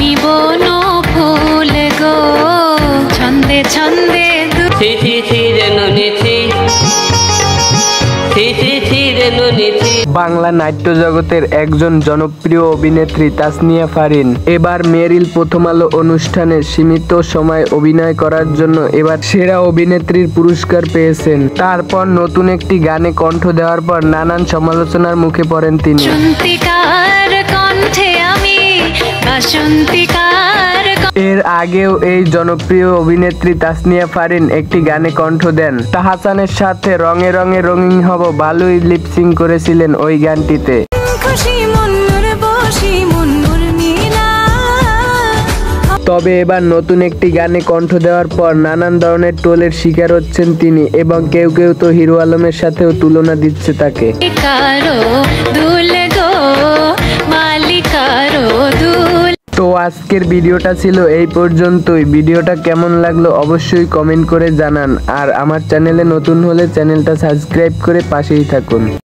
আমি বন ফুল গো ছন্দে ছন্দে বাংলা নাট্য জগতের একজন জনপ্রিয় অভিনেত্রী তাসনিয়া ফারিন এবার মেরিল প্রথম আলো অনুষ্ঠানে সীমিত সময় অভিনয় করার জন্য এবার সেরা অভিনেত্রীর পুরস্কার পেয়েছেন। তারপর নতুন একটি গানে কণ্ঠ দেওয়ার পর নানান সমালোচনার মুখে পড়েন তিনি। এর আগেও এই জনপ্রিয় অভিনেত্রী তাসনিয়া ফারিন একটি গানে কণ্ঠ দেন। তাহসানের সাথে রঙে রঙে রঙিন হব ভালোই লিপসিং করেছিলেন ওই গানটিতে। তবে এবার নতুন একটি গানে কণ্ঠ দেওয়ার পর নানান ধরনের ট্রোলের শিকার হচ্ছেন তিনি এবং কেউ কেউ তো হিরো আলমের সাথেও তুলনা দিচ্ছে তাকে। তো আজকের ভিডিওটা ছিল এই পর্যন্তই। ভিডিওটা কেমন লাগলো অবশ্যই কমেন্ট করে জানান, আর আমার চ্যানেলে নতুন হলে চ্যানেলটা সাবস্ক্রাইব করে পাশেই থাকুন।